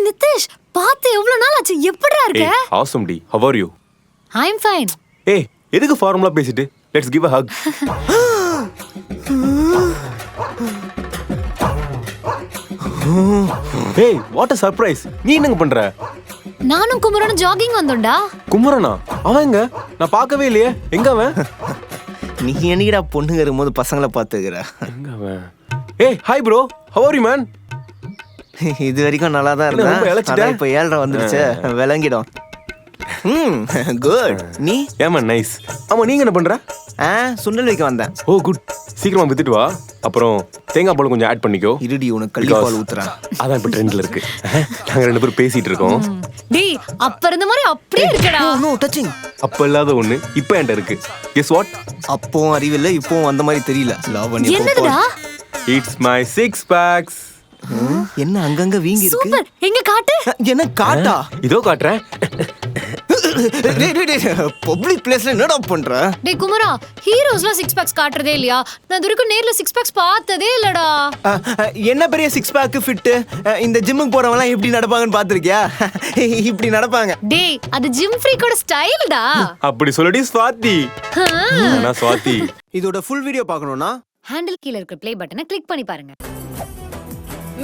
நிதிஷ், பாத்து எவ்வளவு நாள் ஆச்சு? எப்படிடா இருக்க? awesome டி. How are you? I'm fine. ஏய், எதுக்கு ஃபார்முலா பேசிட்டு? Let's give a hug. ஏய், what a surprise. நீ என்னங்க பண்ற? நானும் குமரனும் ஜாகிங் வந்தோம்டா. குமரனா? அவன் எங்க? நான் பார்க்கவே இல்லையே. எங்க அவன்? நீ என்னடா பொண்ணுங்க இருக்கும்போது பசங்களை பார்த்துக்கிற? எங்க அவன்? ஏய், hi bro. How are you man? இது வரைக்கும் நல்லா தான் ரொம்ப இருந்தேன். இளைச்சிட்ட? ஆனா இப்ப 7:30 வந்துருச்சு, விளங்கிடும். குட். நீ? ஏமா நைஸ். ஆமா, நீங்க என்ன பண்ற? சுண்டல் வைக்க வந்தேன். ஓ குட். சீக்கிரமா வித்துட்டு வா. அப்புறம் தேங்காய் பால் கொஞ்சம் ஆட் பண்ணிக்கோ. இருடி, உனக்கு கள்ளிப்பால் ஊத்துறேன். அதான் இப்ப ட்ரெண்ட்ல இருக்கு. நாங்க ரெண்டு பேரும் பேசிட்டு இருக்கோம். டேய், அப்ப இருந்த மாதிரி அப்படியே இருக்கடா. No touching. அப்ப இல்லாத ஒண்ணு இப்ப என்கிட்ட இருக்கு. Guess what? அப்பவும் அறிவில்லை, இப்பவும் அந்த மாதிரி தெரியல. லாவண்யா என்னடா? It's my 6 packs. என்ன அங்கங்க வீங்கி இருக்கு? சூப்பர். எங்க காட்டு? என்ன காட்டா? இதோ காட்டுறேன். பப்ளிக் பிளேஸ்ல என்னடா பண்ற? டேய் குமரா, ஹீரோஸ்லாம் 6 பேக்ஸ் காட்டுறதே இல்லையா? நான் இதுவரைக்கும் நேர்ல 6 பேக்ஸ் பார்த்ததே இல்லடா. என்ன பெரிய 6 பேக் ஃபிட்? இந்த ஜிம்முக்கு போறவங்க எல்லாம் எப்படி நடப்பாங்கன்னு பாத்திருக்கியா? இப்படி நடப்பாங்க. டேய், அது ஜிம் ஃப்ரீக்கோட ஸ்டைல்டா. அப்படி சொல்லடி ஸ்வாதி. நான் ஸ்வாதி. இதோட ஃபுல் வீடியோ பார்க்கணும்னா ஹேண்டில் கீழ இருக்க ப்ளே பட்டனை கிளிக் பண்ணி பாருங்க.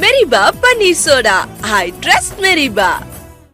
மெரிபா பன்னீர் சோடா. I trust மெரிபா.